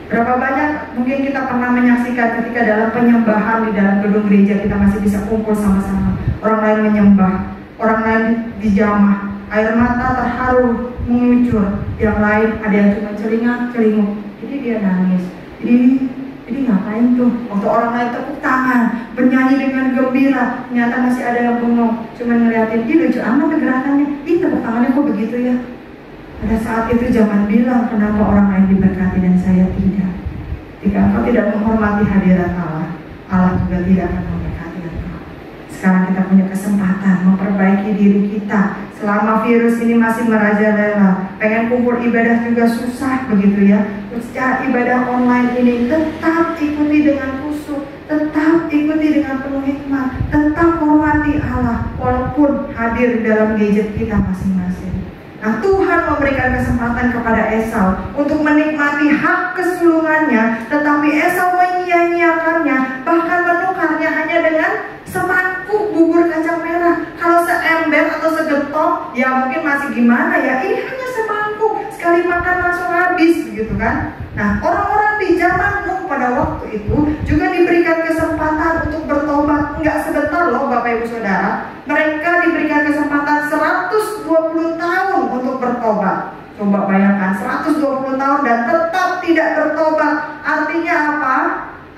Berapa banyak mungkin kita pernah menyaksikan ketika dalam penyembahan di dalam gedung gereja, kita masih bisa kumpul sama-sama. Orang lain menyembah, orang lain dijamah, air mata terharu mengucur, yang lain ada yang cuma celingak-celinguk, jadi dia nangis. Jadi ngapain tuh? Waktu orang lain tepuk tangan, bernyanyi dengan gembira, ternyata masih ada yang bengong, cuma ngeliatin, ih lucu amat gerakannya, ih tepuk tangannya kok begitu ya. Pada saat itu jangan bilang kenapa orang lain diberkati dan saya tidak. Jika engkau tidak menghormati hadirat Allah, Allah juga tidak akan memberkati engkau. Sekarang kita punya kesempatan memperbaiki diri kita. Selama virus ini masih merajalela, pengen kumpul ibadah juga susah begitu ya. Secara ibadah online ini tetap ikuti dengan khusyuk, tetap ikuti dengan penuh hikmat, tetap hormati Allah walaupun hadir dalam gadget kita masing-masing. Nah, Tuhan memberikan kesempatan kepada Esau untuk menikmati hak kesulungannya, tetapi Esau menyia-nyiakannya, bahkan menukarnya hanya dengan semangkuk bubur kacang merah. Kalau seember atau segetok, ya mungkin masih gimana ya, ini hanya semangkuk, sekali makan langsung habis begitu kan. Nah, orang-orang di zaman Nuh pada waktu itu juga diberikan kesempatan untuk bertobat. Enggak sebentar loh Bapak Ibu Saudara, mereka diberikan kesempatan 120 tahun untuk bertobat. Coba bayangkan, 120 tahun dan tetap tidak bertobat. Artinya apa?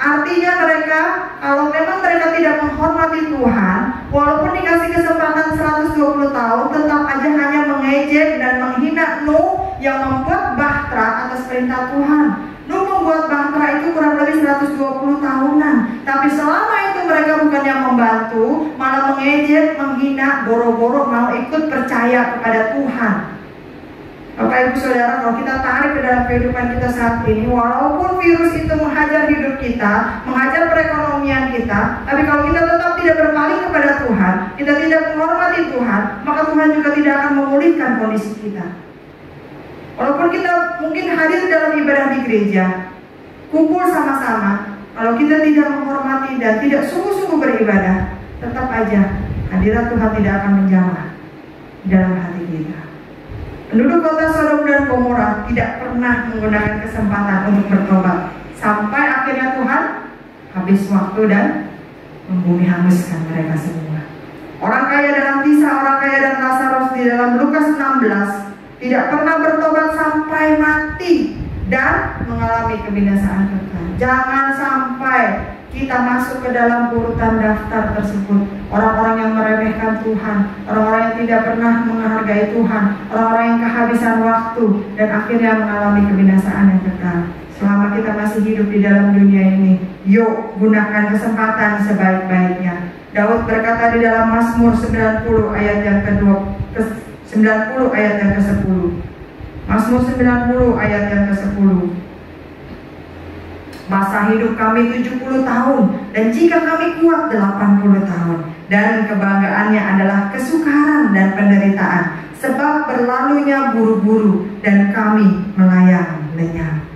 Artinya mereka, kalau memang mereka tidak menghormati Tuhan, walaupun dikasih kesempatan 120 tahun, tetap aja hanya mengejek dan menghina Nuh yang membuat bahtera atas perintah Tuhan. Nuh membuat bahtera itu kurang lebih 120 tahunan. Tapi selama itu mereka bukan yang membantu, malah mengejek, menghina, boro-boro mau ikut percaya kepada Tuhan. Bapak Ibu Saudara, kalau kita tarik ke dalam kehidupan kita saat ini, walaupun virus itu menghajar hidup kita, menghajar perekonomian kita, tapi kalau kita tetap tidak berpaling kepada Tuhan, kita tidak menghormati Tuhan, maka Tuhan juga tidak akan memulihkan kondisi kita. Walaupun kita mungkin hadir dalam ibadah di gereja, kumpul sama-sama, kalau kita tidak menghormati dan tidak sungguh-sungguh beribadah, tetap aja hadirat Tuhan tidak akan menjamah di dalam hati kita. Penduduk kota Sodom dan Gomora tidak pernah menggunakan kesempatan untuk bertobat, sampai akhirnya Tuhan habis waktu dan membumi hanguskan mereka semua. Orang kaya dalam kisah orang kaya dan Lazarus di dalam Lukas 16 tidak pernah bertobat sampai mati dan mengalami kebinasaan kekal. Jangan sampai kita masuk ke dalam urutan daftar tersebut. Orang-orang yang meremehkan Tuhan, orang-orang yang tidak pernah menghargai Tuhan, orang-orang yang kehabisan waktu dan akhirnya mengalami kebinasaan yang kekal. Selama kita masih hidup di dalam dunia ini, yuk gunakan kesempatan sebaik-baiknya. Daud berkata di dalam Mazmur 90 ayat yang ke-10. Mazmur 90 ayat yang ke-10. Masa hidup kami 70 tahun dan jika kami kuat 80 tahun. Dan kebanggaannya adalah kesukaran dan penderitaan, sebab berlalunya buru-buru dan kami melayang lenyap.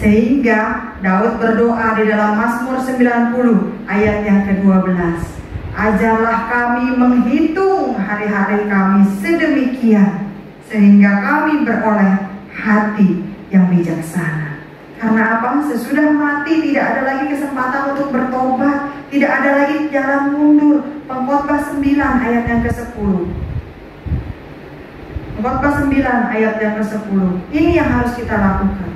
Sehingga Daud berdoa di dalam Mazmur 90 ayat yang ke-12. Ajarlah kami menghitung hari-hari kami sedemikian, sehingga kami beroleh hati yang bijaksana. Karena apa? Sesudah mati tidak ada lagi kesempatan untuk bertobat, tidak ada lagi jalan mundur. Pengkhotbah 9 ayat yang ke-10. Pengkhotbah 9 ayat yang ke-10. Ini yang harus kita lakukan.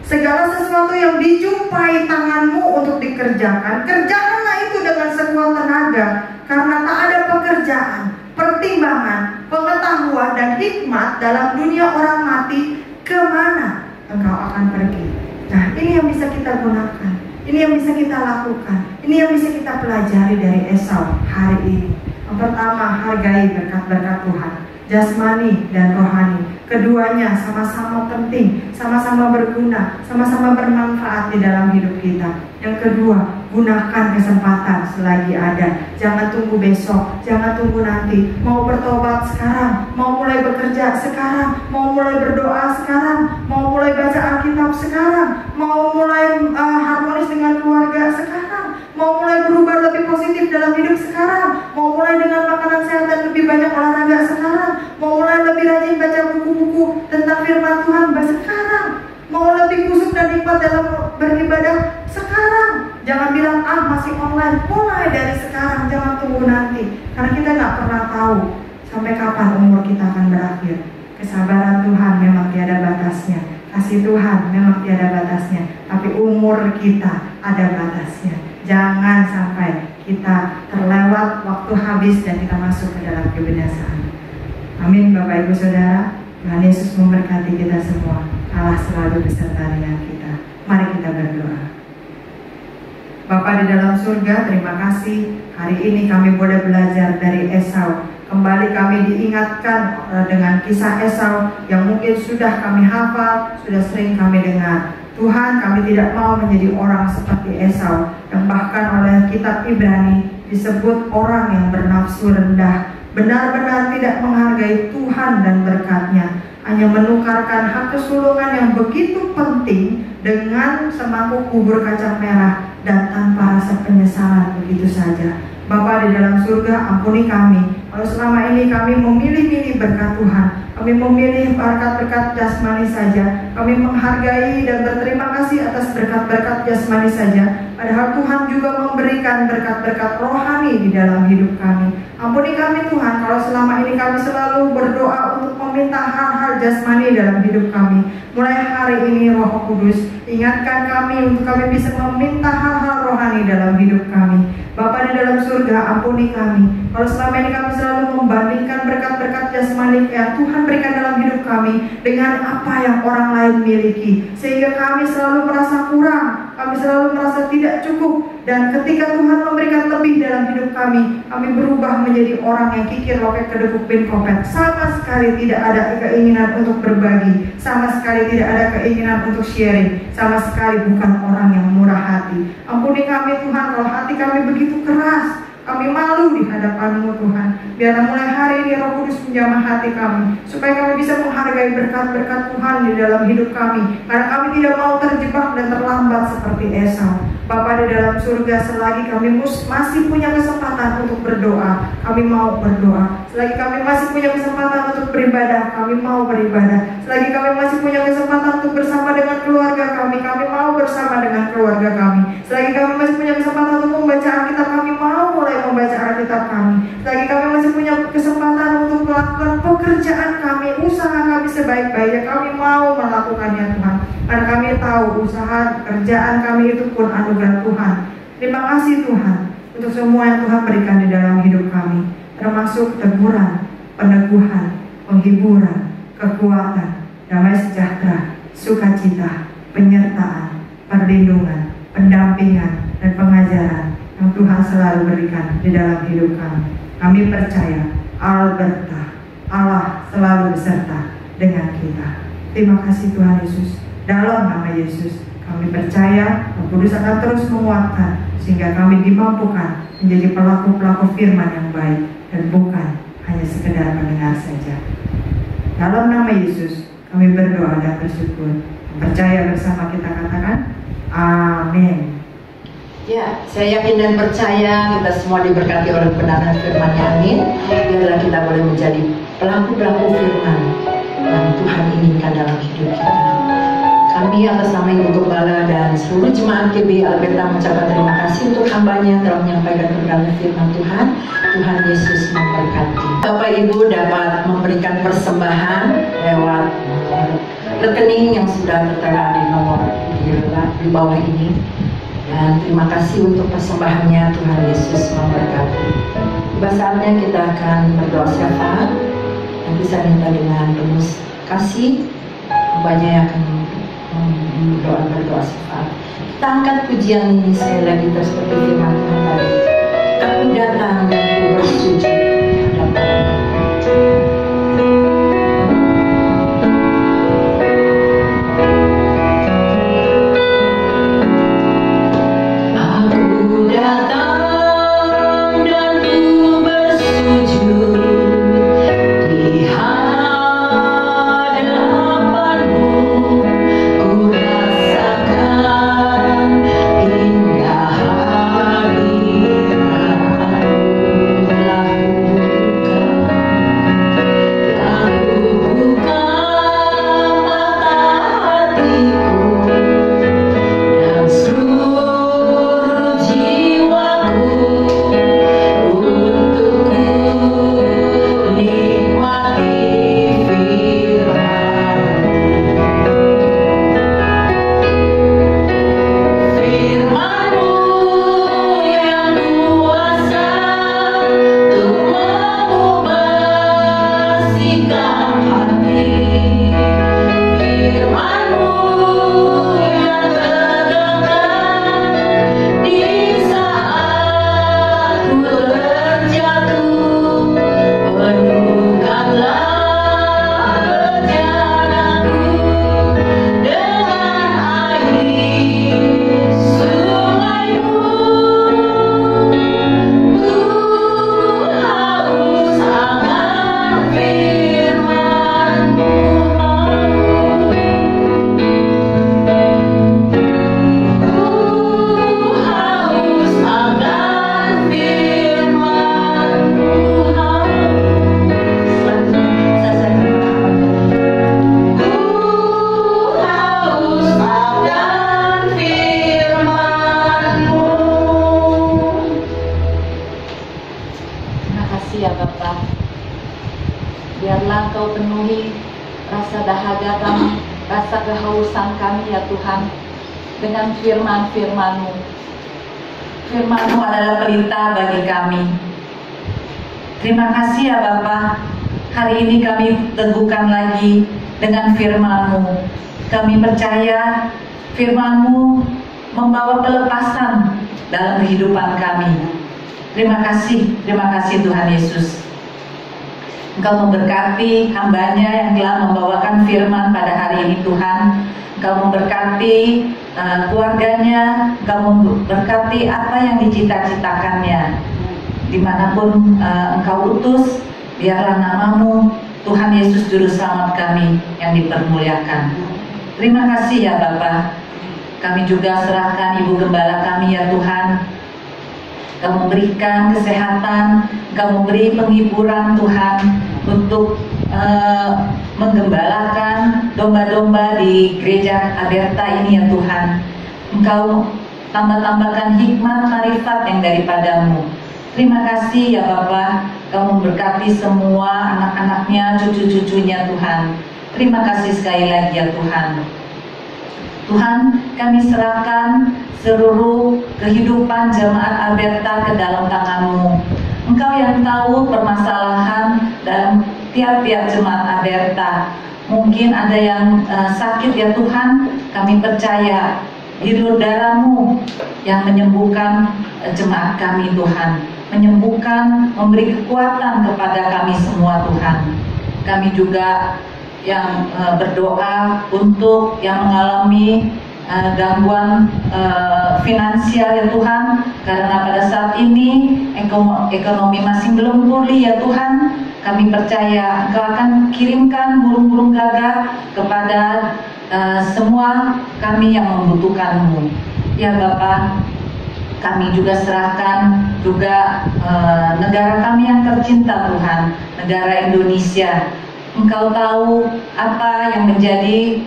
Segala sesuatu yang dijumpai tanganmu untuk dikerjakan, kerjakanlah itu dengan sekuat tenaga, karena tak ada pekerjaan, pertimbangan, pengetahuan dan hikmat dalam dunia orang mati, kemana engkau akan pergi. Nah, ini yang bisa kita gunakan, ini yang bisa kita lakukan, ini yang bisa kita pelajari dari Esau hari ini. Yang pertama, hargai berkat-berkat Tuhan, jasmani dan rohani. Keduanya sama-sama penting, sama-sama berguna, sama-sama bermanfaat di dalam hidup kita. Yang kedua, gunakan kesempatan selagi ada. Jangan tunggu besok, jangan tunggu nanti. Mau bertobat sekarang, mau mulai bekerja sekarang, mau mulai berdoa sekarang, mau mulai baca Alkitab sekarang, mau mulai harmonis dengan keluarga sekarang, mau mulai berubah lebih positif dalam hidup sekarang, mau mulai dengan makanan sehat dan lebih banyak olahraga sekarang, mau mulai lebih rajin baca buku-buku tentang firman Tuhan sekarang, mau lebih kusuk dan nikmat dalam beribadah sekarang. Jangan bilang masih online. Mulai dari sekarang, jangan tunggu nanti, karena kita nggak pernah tahu sampai kapan umur kita akan berakhir. Kesabaran Tuhan memang tiada batasnya, kasih Tuhan memang tiada batasnya, tapi umur kita ada batasnya. Jangan sampai kita terlewat waktu habis dan kita masuk ke dalam kebinasaan. Amin. Bapak Ibu Saudara, Tuhan Yesus memberkati kita semua. Allah selalu beserta dengan kita. Mari kita berdoa. Bapa di dalam surga, terima kasih hari ini kami boleh belajar dari Esau. Kembali kami diingatkan dengan kisah Esau yang mungkin sudah kami hafal, sudah sering kami dengar. Tuhan, kami tidak mau menjadi orang seperti Esau yang bahkan oleh kitab Ibrani disebut orang yang bernafsu rendah, benar-benar tidak menghargai Tuhan dan berkat-Nya, hanya menukarkan hak kesulungan yang begitu penting dengan semangkuk bubur kacang merah dan tanpa rasa penyesalan begitu saja. Bapa di dalam surga, ampuni kami kalau selama ini kami memilih-milih berkat Tuhan, kami memilih berkat-berkat jasmani saja, kami menghargai dan berterima kasih atas berkat-berkat jasmani saja, padahal Tuhan juga memberikan berkat-berkat rohani di dalam hidup kami. Ampuni kami Tuhan kalau selama ini kami selalu berdoa untuk meminta hal-hal jasmani dalam hidup kami. Mulai hari ini Roh Kudus, ingatkan kami untuk kami bisa meminta hal-hal rohani dalam hidup kami. Bapa di dalam surga, ampuni kami kalau selama ini kami selalu membandingkan berkat-berkat jasmani yang Tuhan berikan dalam hidup kami dengan apa yang orang lain miliki, sehingga kami selalu merasa kurang, kami selalu merasa tidak cukup. Dan ketika Tuhan memberikan lebih dalam hidup kami berubah menjadi orang yang kikir loket kedekuk bin kopet. Sama sekali tidak ada keinginan untuk berbagi, sama sekali tidak ada keinginan untuk sharing, sama sekali bukan orang yang murah hati. Ampuni kami Tuhan kalau hati kami begitu keras, kami malu di hadapan-Mu Tuhan. Biarlah mulai hari ini Roh Kudus menjamah hati kami, supaya kami bisa menghargai berkat-berkat Tuhan di dalam hidup kami, karena kami tidak mau terjebak dan terlambat seperti Esau. Bapa di dalam surga, selagi kami masih punya kesempatan untuk berdoa, kami mau berdoa. Selagi kami masih punya kesempatan untuk beribadah, kami mau beribadah. Selagi kami masih punya kesempatan untuk bersama dengan keluarga kami mau bersama dengan keluarga kami. Selagi kami masih punya kesempatan untuk membaca Alkitab, kami mau mulai membaca membaca Alkitab kami. Lagi kami masih punya kesempatan untuk melakukan pekerjaan kami, usaha kami sebaik-baiknya. Kami mau melakukannya Tuhan, karena kami tahu usaha kerjaan kami itu pun anugerah Tuhan. Terima kasih Tuhan untuk semua yang Tuhan berikan di dalam hidup kami, termasuk teguran, peneguhan, penghiburan, kekuatan, damai sejahtera, sukacita, penyertaan, perlindungan, pendampingan, dan pengajaran yang Tuhan selalu berikan di dalam hidup kami. Kami percaya Allah selalu beserta dengan kita. Terima kasih Tuhan Yesus. Dalam nama Yesus kami percaya Roh Kudus akan terus menguatkan, sehingga kami dimampukan menjadi pelaku-pelaku firman yang baik dan bukan hanya sekedar mendengar saja. Dalam nama Yesus kami berdoa dan bersyukur. Percaya bersama kita katakan amin. Ya, saya yakin dan percaya kita semua diberkati oleh kebenaran firman-Nya, amin. Biarlah kita boleh menjadi pelaku-pelaku firman yang Tuhan inginkan dalam hidup kita. Kami atas nama Ibu Gembala dan seluruh jemaat GB Alberta mengucapkan terima kasih untuk hamba-Nya telah menyampaikan kebenaran firman Tuhan. Tuhan Yesus memberkati. Bapak Ibu dapat memberikan persembahan lewat rekening yang sudah tertera di nomor di bawah ini. Dan terima kasih untuk persembahannya. Tuhan Yesus memberkati. Saatnya kita akan berdoa syafaat. Nanti saya minta dengan penuh kasih hambanya yang akan berdoa syafaat. Kita angkat pujian ini sekali lagi seperti firman Tuhan tadi. Aku datang dan ku bersujud hadapan-Mu. Dengan firman-firman-Mu. Firman-Mu adalah perintah bagi kami. Terima kasih ya Bapa. Hari ini kami teguhkan lagi dengan firman-Mu. Kami percaya firman-Mu membawa pelepasan dalam kehidupan kami. Terima kasih Tuhan Yesus. Engkau memberkati hamba-Nya yang telah membawakan firman pada hari ini Tuhan. Engkau memberkati keluarganya, Engkau memberkati apa yang dicita-citakannya. Dimanapun Engkau utus, biarlah nama-Mu, Tuhan Yesus Juru Selamat kami, yang dipermuliakan. Terima kasih ya Bapa. Kami juga serahkan Ibu Gembala kami ya Tuhan. Engkau memberikan kesehatan, Engkau memberi penghiburan Tuhan, untuk menggembalakan domba-domba di gereja Alberta ini ya Tuhan. Engkau tambah-tambahkan hikmat marifat yang daripada-Mu. Terima kasih ya Bapa, Kau memberkati semua anak-anaknya, cucu-cucunya Tuhan. Terima kasih sekali lagi ya Tuhan. Tuhan, kami serahkan seluruh kehidupan jemaat Alberta ke dalam tangan-Mu. Engkau yang tahu permasalahan dalam tiap-tiap jemaat Alberta. Mungkin ada yang sakit ya Tuhan, kami percaya Hidur darah-Mu yang menyembuhkan jemaat kami Tuhan, menyembuhkan, memberi kekuatan kepada kami semua Tuhan. Kami juga yang berdoa untuk yang mengalami gangguan finansial ya Tuhan, karena pada saat ini ekonomi masih belum pulih ya Tuhan. Kami percaya Engkau akan kirimkan burung-burung gagak kepada semua kami yang membutuhkan-Mu. Ya Bapa, kami juga serahkan juga negara kami yang tercinta Tuhan, negara Indonesia. Engkau tahu apa yang menjadi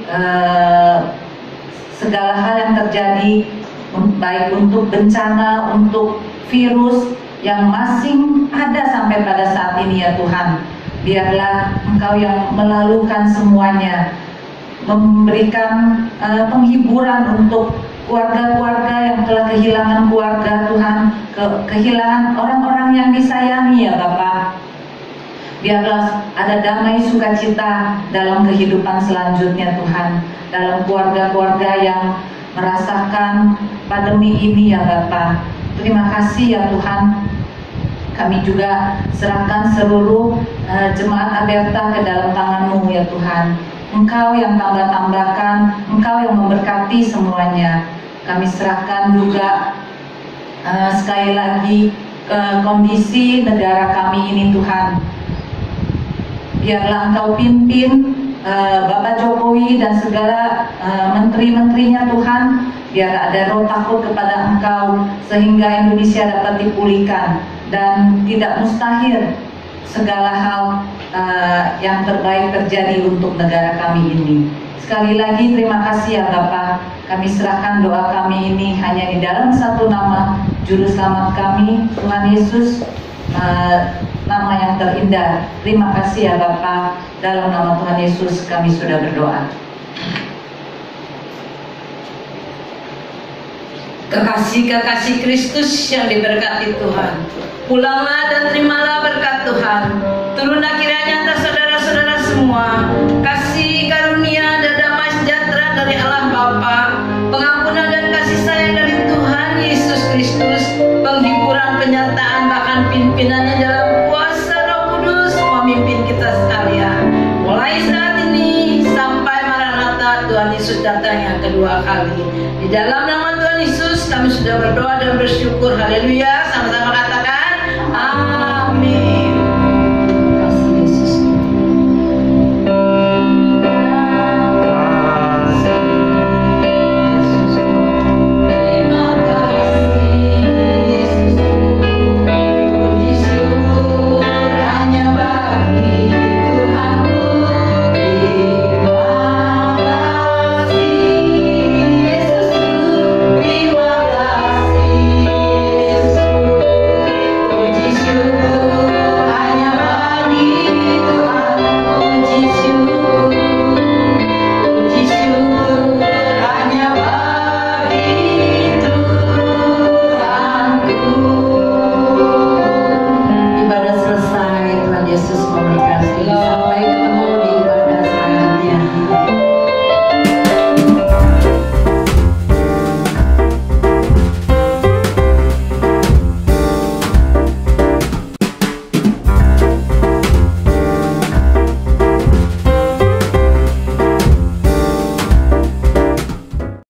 segala hal yang terjadi, baik untuk bencana, untuk virus yang masih ada sampai pada saat ini ya Tuhan. Biarlah Engkau yang melalukan semuanya, memberikan penghiburan untuk keluarga-keluarga yang telah kehilangan keluarga Tuhan, kehilangan orang-orang yang disayangi ya Bapa. Biarlah ada damai sukacita dalam kehidupan selanjutnya Tuhan, dalam keluarga-keluarga yang merasakan pandemi ini ya Bapa. Terima kasih ya Tuhan. Kami juga serahkan seluruh jemaat Alberta ke dalam tangan-Mu ya Tuhan. Engkau yang tambah-tambahkan, Engkau yang memberkati semuanya. Kami serahkan juga sekali lagi kondisi negara kami ini Tuhan. Biarlah Engkau pimpin Bapak Jokowi dan segala menteri-menterinya Tuhan. Biar ada roh takut kepada Engkau, sehingga Indonesia dapat dipulihkan. Dan tidak mustahil segala hal yang terbaik terjadi untuk negara kami ini. Sekali lagi terima kasih ya Bapak. Kami serahkan doa kami ini hanya di dalam satu nama Juru Selamat kami, Tuhan Yesus, nama yang terindah. Terima kasih ya Bapak. Dalam nama Tuhan Yesus kami sudah berdoa. Kekasih-kekasih Kristus yang diberkati Tuhan, pulanglah dan terimalah berkat Tuhan. Turunlah kiranya atas saudara-saudara semua kasih karunia dan damai sejahtera dari Allah Bapa, pengampunan dan kasih sayang dari Tuhan Yesus Kristus, penghiburan, kenyataan, bahkan pimpinannya dalam kuasa Roh Kudus memimpin kita sekalian, mulai saat ini sampai Maranatha Tuhan Yesus datang yang kedua kali. Di dalam nama Tuhan Yesus kami sudah berdoa dan bersyukur. Haleluya. Sama-sama